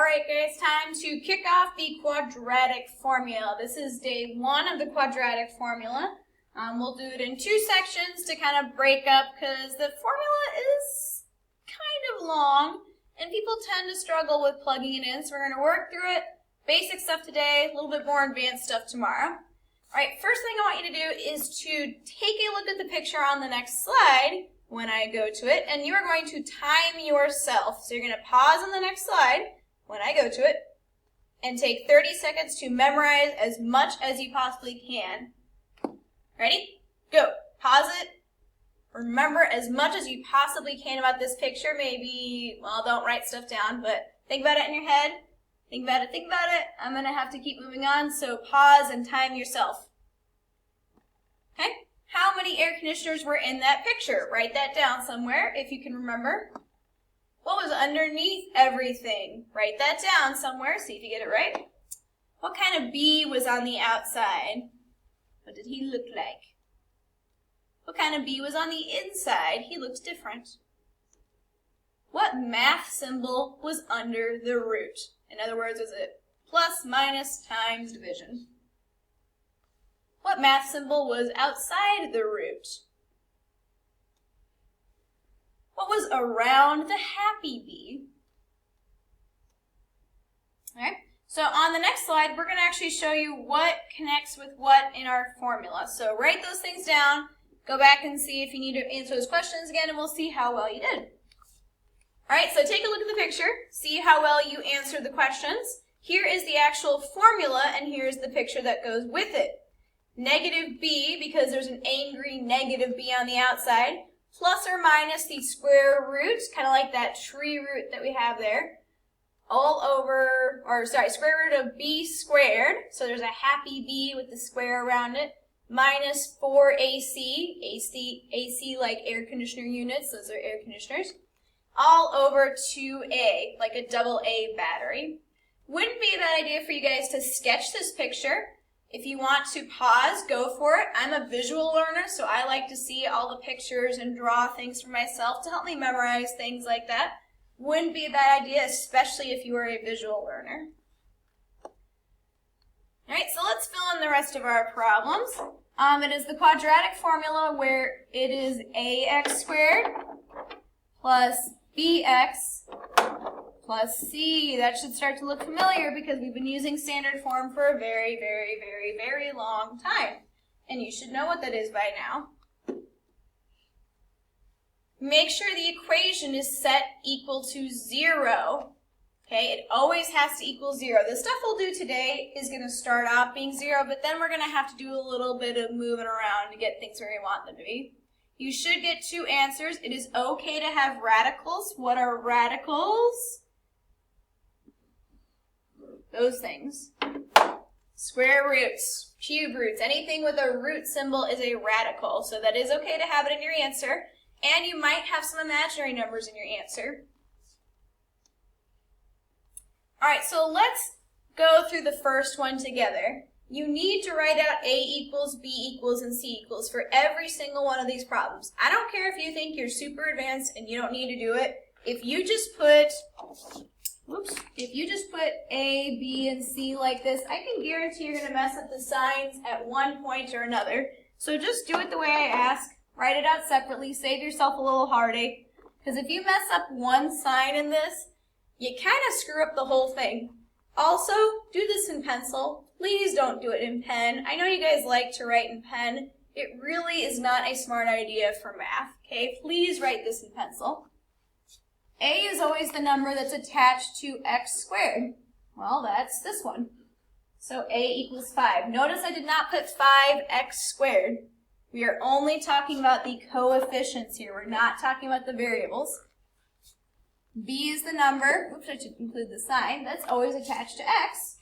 right, guys, time to kick off the quadratic formula. This is day 1 of the quadratic formula. We'll do it in 2 sections to kind of break up because the formula is kind of long and people tend to struggle with plugging it in. So we're going to work through it. Basic stuff today, a little bit more advanced stuff tomorrow. All right, first thing I want you to do is to take a look at the picture on the next slide when I go to it, and you are going to time yourself. So you're going to pause on the next slide when I go to it and take 30 seconds to memorize as much as you possibly can. Ready? Go. Pause it. Remember as much as you possibly can about this picture. Maybe, well, don't write stuff down, but think about it in your head. Think about it, think about it. I'm going to have to keep moving on, so pause and time yourself. Okay? How many air conditioners were in that picture? Write that down somewhere if you can remember. What was underneath everything? Write that down somewhere, see if you get it right. What kind of bee was on the outside? What did he look like? What kind of bee was on the inside? He looked different. What math symbol was under the root? In other words, was it plus, minus, times, division? What math symbol was outside the root? What was around the happy bee? All right, so on the next slide, we're going to actually show you what connects with what in our formula. So write those things down, go back and see if you need to answer those questions again, and we'll see how well you did. All right, so take a look at the picture, see how well you answered the questions. Here is the actual formula, and here's the picture that goes with it. Negative b, because there's an angry negative b on the outside, plus or minus the square root, kind of like that tree root that we have there, all over, square root of b squared, so there's a happy b with the square around it, minus 4ac, AC like air conditioner units, those are air conditioners, all over 2a, like a double A battery. Wouldn't be a bad idea for you guys to sketch this picture. If you want to pause, go for it. I'm a visual learner, so I like to see all the pictures and draw things for myself to help me memorize things like that. Wouldn't be a bad idea, especially if you are a visual learner. All right, so let's fill in the rest of our problems. It is the quadratic formula where it is ax squared plus bx plus c. That should start to look familiar because we've been using standard form for a very, very, very, very long time. And you should know what that is by now. Make sure the equation is set equal to 0. Okay, it always has to equal 0. The stuff we'll do today is going to start off being 0, but then we're going to have to do a little bit of moving around to get things where we want them to be. You should get 2 answers. It is okay to have radicals. What are radicals? Those things. Square roots, cube roots, anything with a root symbol is a radical. So that is okay to have it in your answer. And you might have some imaginary numbers in your answer. All right, so let's go through the first one together. You need to write out A equals, B equals, and C equals for every single one of these problems. I don't care if you think you're super advanced and you don't need to do it. If you just put, A, B, and C like this, I can guarantee you're going to mess up the signs at one point or another. So just do it the way I ask. Write it out separately. Save yourself a little heartache. Because if you mess up one sign in this, you kind of screw up the whole thing. Also, do this in pencil. Please don't do it in pen. I know you guys like to write in pen. It really is not a smart idea for math, okay? Please write this in pencil. A is always the number that's attached to x squared. Well, that's this one. So A equals 5. Notice I did not put 5x squared. We are only talking about the coefficients here. We're not talking about the variables. B is the number, oops, I should include the sign, that's always attached to x.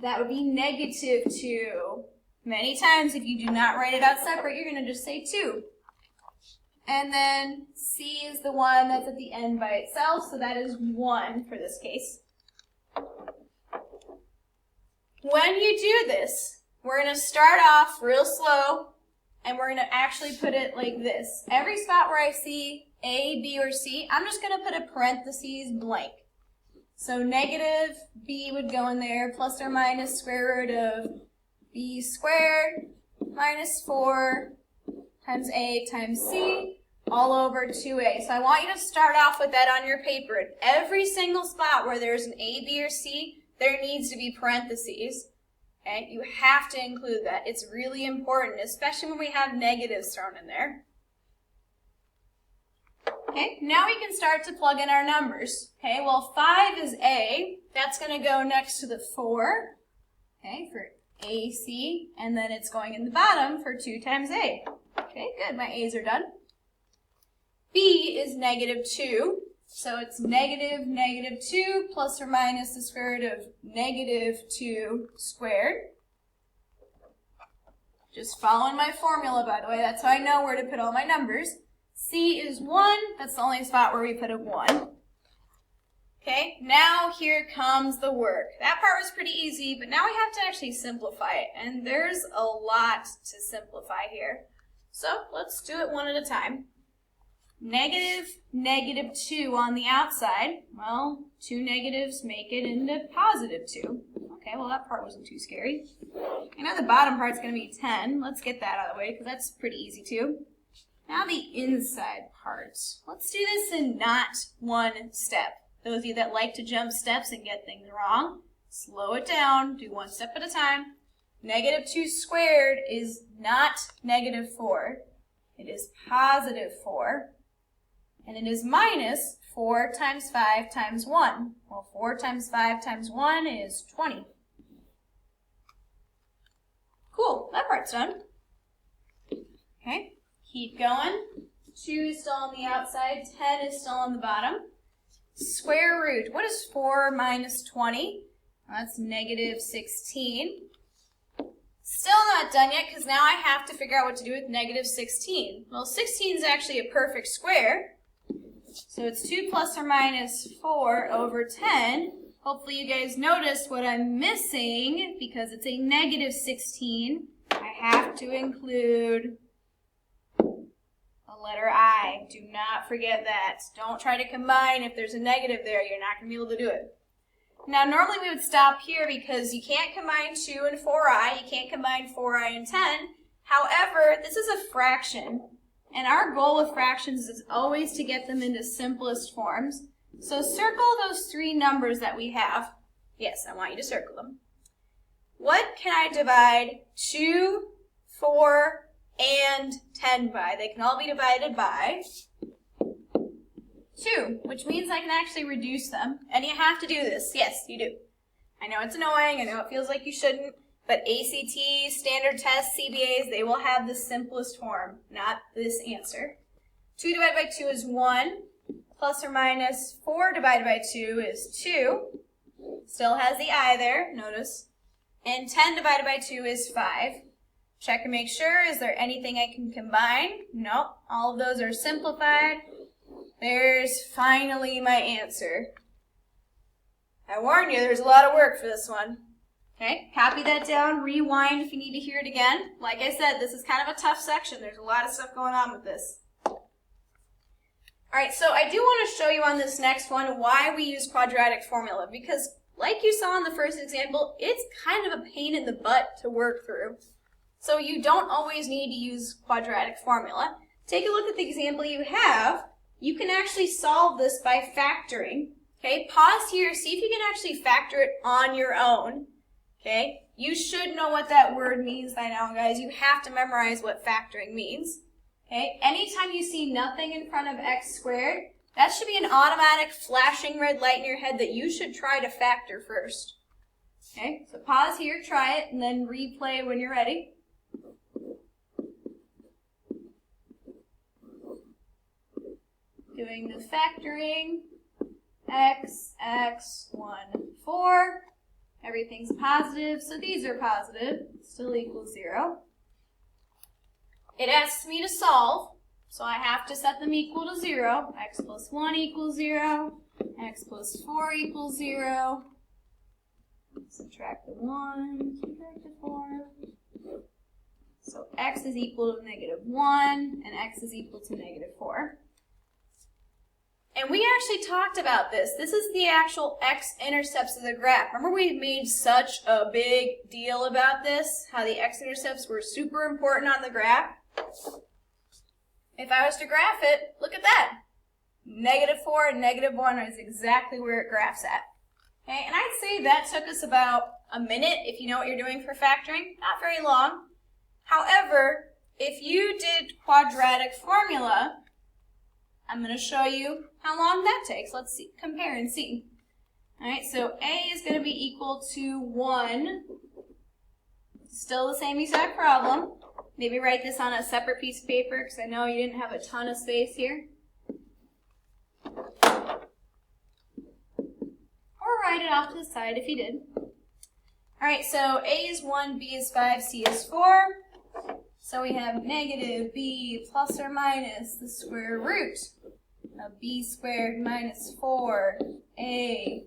That would be negative 2. Many times, if you do not write it out separate, you're going to just say 2. And then C is the one that's at the end by itself, so that is 1 for this case. When you do this, we're going to start off real slow, and we're going to actually put it like this. Every spot where I see A, B, or C, I'm just going to put a parentheses blank. So negative b would go in there, plus or minus square root of b squared minus 4 times a times c all over 2a. So I want you to start off with that on your paper. At every single spot where there's an a, b, or c, there needs to be parentheses. Okay? You have to include that. It's really important, especially when we have negatives thrown in there. Okay, now we can start to plug in our numbers. Okay, well 5 is a, that's going to go next to the 4, okay, for AC, and then it's going in the bottom for 2 times a. Okay, good, my a's are done. B is negative 2, so it's negative 2 plus or minus the square root of negative 2 squared. Just following my formula, by the way, that's how I know where to put all my numbers. C is 1, that's the only spot where we put a 1. Okay, now here comes the work. That part was pretty easy, but now we have to actually simplify it, and there's a lot to simplify here. So let's do it one at a time. Negative 2 on the outside. Well, 2 negatives make it into positive 2. Okay, well that part wasn't too scary. I know the bottom part's going to be 10. Let's get that out of the way, because that's pretty easy too. Now the inside part. Let's do this in not one step. Those of you that like to jump steps and get things wrong, slow it down, do one step at a time. Negative 2 squared is not negative 4. It is positive 4. And it is minus 4 times 5 times 1. Well, 4 times 5 times 1 is 20. Cool, that part's done. Okay. Keep going. 2 is still on the outside. 10 is still on the bottom. Square root. What is 4 minus 20? Well, that's negative 16. Still not done yet, because now I have to figure out what to do with negative 16. Well, 16 is actually a perfect square. So it's 2 plus or minus 4 over 10. Hopefully you guys noticed what I'm missing, because it's a negative 16. I have to include letter I. Do not forget that. Don't try to combine. If there's a negative there, you're not going to be able to do it. Now, normally we would stop here because you can't combine 2 and 4i. You can't combine 4i and 10. However, this is a fraction, and our goal with fractions is always to get them into simplest forms. So circle those 3 numbers that we have. Yes, I want you to circle them. What can I divide 2, 4, and 10 by? They can all be divided by 2, which means I can actually reduce them. And you have to do this. Yes, you do. I know it's annoying. I know it feels like you shouldn't. But ACT, standard tests, CBAs, they will have the simplest form, not this answer. 2 divided by 2 is 1. Plus or minus 4 divided by 2 is 2. Still has the I there, notice. And 10 divided by 2 is 5. Check and make sure, is there anything I can combine? Nope, all of those are simplified. There's finally my answer. I warned you, there's a lot of work for this one. Okay, copy that down, rewind if you need to hear it again. Like I said, this is kind of a tough section. There's a lot of stuff going on with this. Alright, so I do want to show you on this next one why we use quadratic formula, because like you saw in the first example, it's kind of a pain in the butt to work through. So you don't always need to use quadratic formula. Take a look at the example you have. You can actually solve this by factoring. Okay, pause here, see if you can actually factor it on your own. Okay, you should know what that word means by now, guys. You have to memorize what factoring means. Okay, anytime you see nothing in front of x squared, that should be an automatic flashing red light in your head that you should try to factor first. Okay, so pause here, try it, and then replay when you're ready. Doing the factoring, x, 1, 4. Everything's positive, so these are positive, still equals 0. It asks me to solve, so I have to set them equal to 0. X plus 1 equals 0, x plus 4 equals 0. Subtract the 1, subtract the 4. So x is equal to negative 1, and x is equal to negative 4. And we actually talked about this. This is the actual x-intercepts of the graph. Remember we made such a big deal about this, how the x-intercepts were super important on the graph? If I was to graph it, look at that. -4 and -1 is exactly where it graphs at. Okay, and I'd say that took us about a minute if you know what you're doing for factoring. Not very long. However, if you did quadratic formula, I'm going to show you how long that takes. Let's see, compare and see. All right, so A is going to be equal to 1. Still the same exact problem. Maybe write this on a separate piece of paper because I know you didn't have a ton of space here. Or write it off to the side if you did. All right, so A is 1, B is 5, C is 4. So we have negative b plus or minus the square root of b squared minus 4ac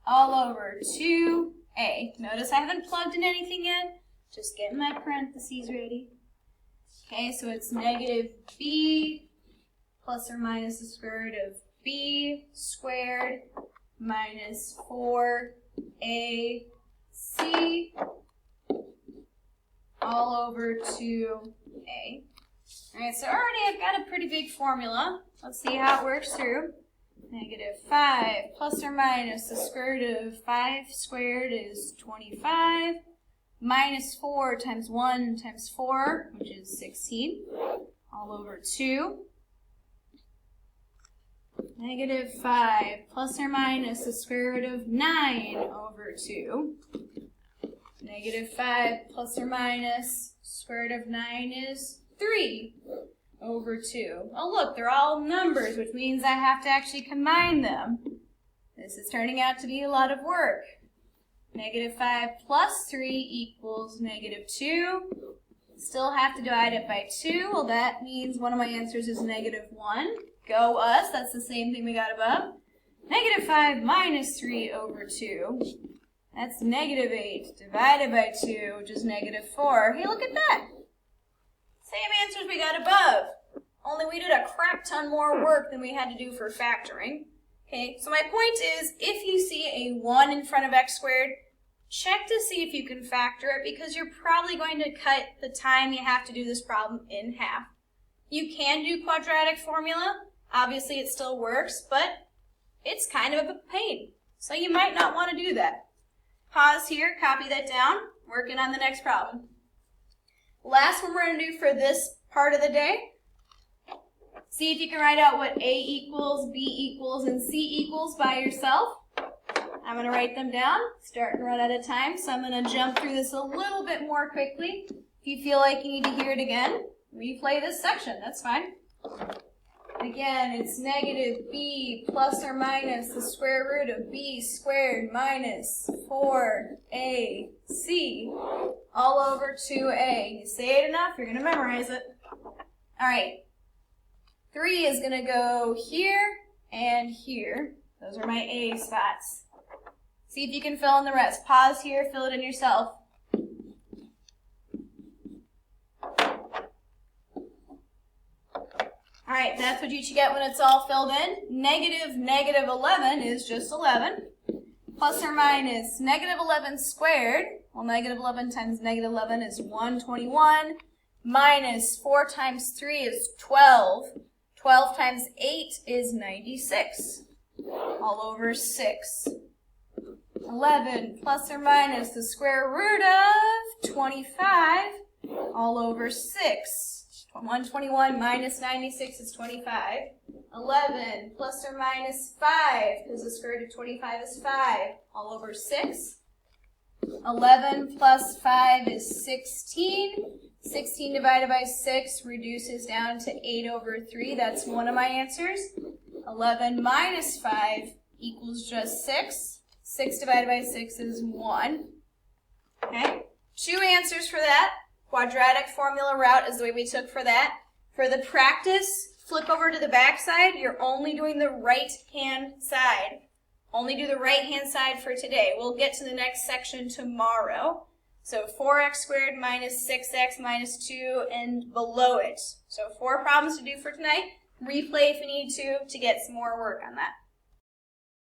all over 2a. Notice I haven't plugged in anything yet. Just getting my parentheses ready. Okay, so it's negative b plus or minus the square root of b squared minus 4ac all over 2a. Alright, so already I've got a pretty big formula. Let's see how it works through. Negative 5 plus or minus the square root of 5 squared is 25. Minus 4 times 1 times 4, which is 16, all over 2. Negative 5 plus or minus the square root of 9 over 2. Negative 5 plus or minus square root of 9 is 3 over 2. Oh look, they're all numbers, which means I have to actually combine them. This is turning out to be a lot of work. Negative 5 plus 3 equals negative 2. Still have to divide it by 2. Well, that means one of my answers is negative 1. Go us, that's the same thing we got above. Negative 5 minus 3 over 2. That's negative 8 divided by 2, which is negative 4. Hey, look at that. Same answers we got above. Only we did a crap ton more work than we had to do for factoring. Okay, so my point is, if you see a 1 in front of x squared, check to see if you can factor it because you're probably going to cut the time you have to do this problem in half. You can do quadratic formula. Obviously, it still works, but it's kind of a pain. So you might not want to do that. Pause here, copy that down, working on the next problem. Last one we're going to do for this part of the day. See if you can write out what A equals, B equals, and C equals by yourself. I'm going to write them down, starting to run out of time, so I'm going to jump through this a little bit more quickly. If you feel like you need to hear it again, replay this section, that's fine. Again, it's negative b plus or minus the square root of b squared minus 4ac all over 2a. You say it enough, you're going to memorize it. All right. 3 is going to go here and here. Those are my A spots. See if you can fill in the rest. Pause here, fill it in yourself. All right, that's what you should get when it's all filled in. Negative 11 is just 11. Plus or minus negative 11 squared. Well, negative 11 times negative 11 is 121. Minus 4 times 3 is 12. 12 times 8 is 96. All over 6. 11 plus or minus the square root of 25. All over 6. 121 minus 96 is 25. 11 plus or minus 5, because the square root of 25 is 5, all over 6. 11 plus 5 is 16. 16 divided by 6 reduces down to 8 over 3. That's one of my answers. 11 minus 5 equals just 6. 6 divided by 6 is 1. Okay, 2 answers for that. Quadratic formula route is the way we took for that. For the practice, flip over to the back side. You're only doing the right-hand side. Only do the right-hand side for today. We'll get to the next section tomorrow. So 4x squared minus 6x minus 2 and below it. So 4 problems to do for tonight. replay if you need to get some more work on that.